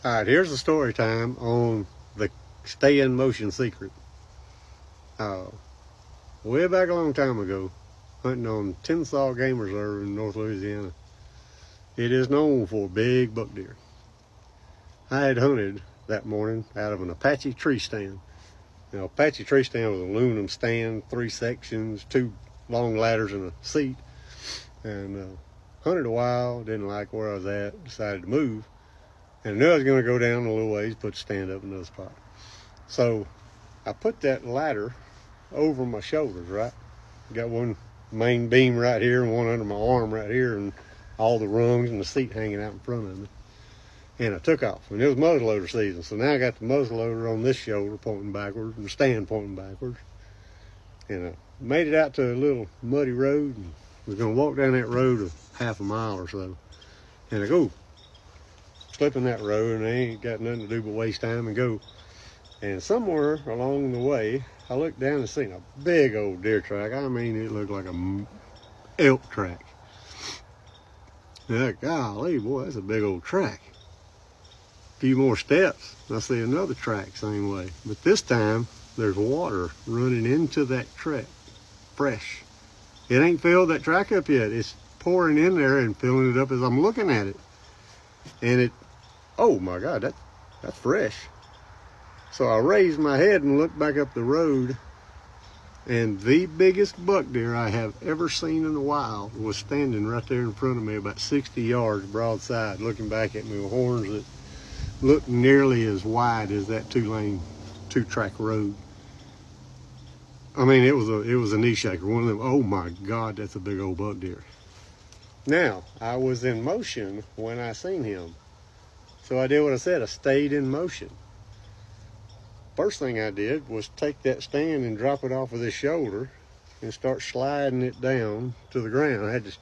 All right, here's the story time on the stay in motion secret. Way back a long time ago, hunting on Tensaw Game Reserve in North Louisiana. It is known for big buck deer. I had hunted that morning out of an Apache tree stand. Now, Apache tree stand was an aluminum stand, 3 sections, 2 long ladders and a seat. And hunted a while, didn't like where I was at, decided to move. And I knew I was going to go down a little ways, put the stand up in another spot. So I put that ladder over my shoulders, right? Got one main beam right here and one under my arm right here, and all the rungs and the seat hanging out in front of me. And I took off, and it was muzzleloader season. So now I got the muzzleloader on this shoulder pointing backwards and the stand pointing backwards. And I made it out to a little muddy road and was going to walk down that road a half a mile or so. And I go slipping that road, and I ain't got nothing to do but waste time and go. And somewhere along the way, I looked down and seen a big old deer track. I mean, it looked like a elk track. And golly, boy, that's a big old track. A few more steps, I see another track same way. But this time, there's water running into that track, fresh. It ain't filled that track up yet. It's pouring in there and filling it up as I'm looking at it. And it, oh my God, that's fresh. So I raised my head and looked back up the road, and the biggest buck deer I have ever seen in the wild was standing right there in front of me, about 60 yards broadside, looking back at me with horns that looked nearly as wide as that 2-track road. I mean, it was a knee shaker. One of them, oh my God, that's a big old buck deer. Now, I was in motion when I seen him. So I did what I said, I stayed in motion. First thing I did was take that stand and drop it off of this shoulder and start sliding it down to the ground. I had to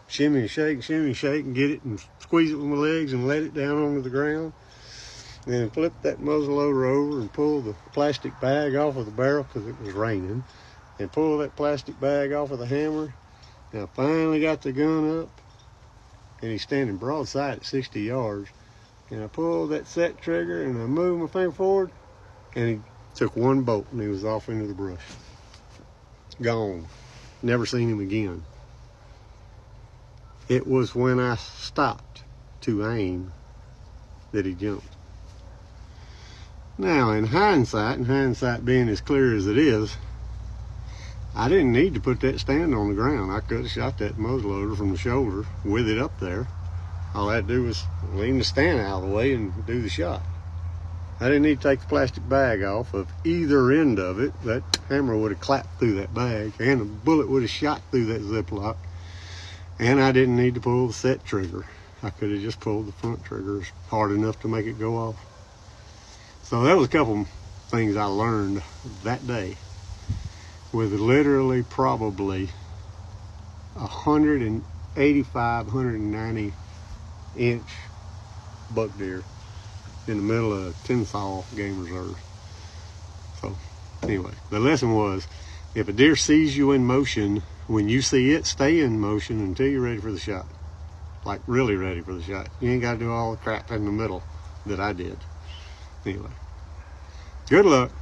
shimmy and shake and get it and squeeze it with my legs and let it down onto the ground. Then flip that muzzleloader over and pull the plastic bag off of the barrel because it was raining, and pull that plastic bag off of the hammer. And I finally got the gun up, and he's standing broadside at 60 yards. And I pulled that set trigger and I moved my finger forward, and he took one bolt and he was off into the brush. Gone. Never seen him again. It was when I stopped to aim that he jumped. Now, in hindsight, and hindsight being as clear as it is, I didn't need to put that stand on the ground. I could have shot that muzzleloader from the shoulder with it up there. All I had to do was lean the stand out of the way and do the shot. I didn't need to take the plastic bag off of either end of it. That hammer would have clapped through that bag, and a bullet would have shot through that Ziploc. And I didn't need to pull the set trigger. I could have just pulled the front trigger hard enough to make it go off. So that was a couple things I learned that day with literally probably 185, 190 inch buck deer in the middle of Tensaw Game Reserve. So anyway, the lesson was, if a deer sees you in motion, when you see it, stay in motion until you're ready for the shot. Like really ready for the shot. You ain't got to do all the crap in the middle that I did. Anyway, good luck.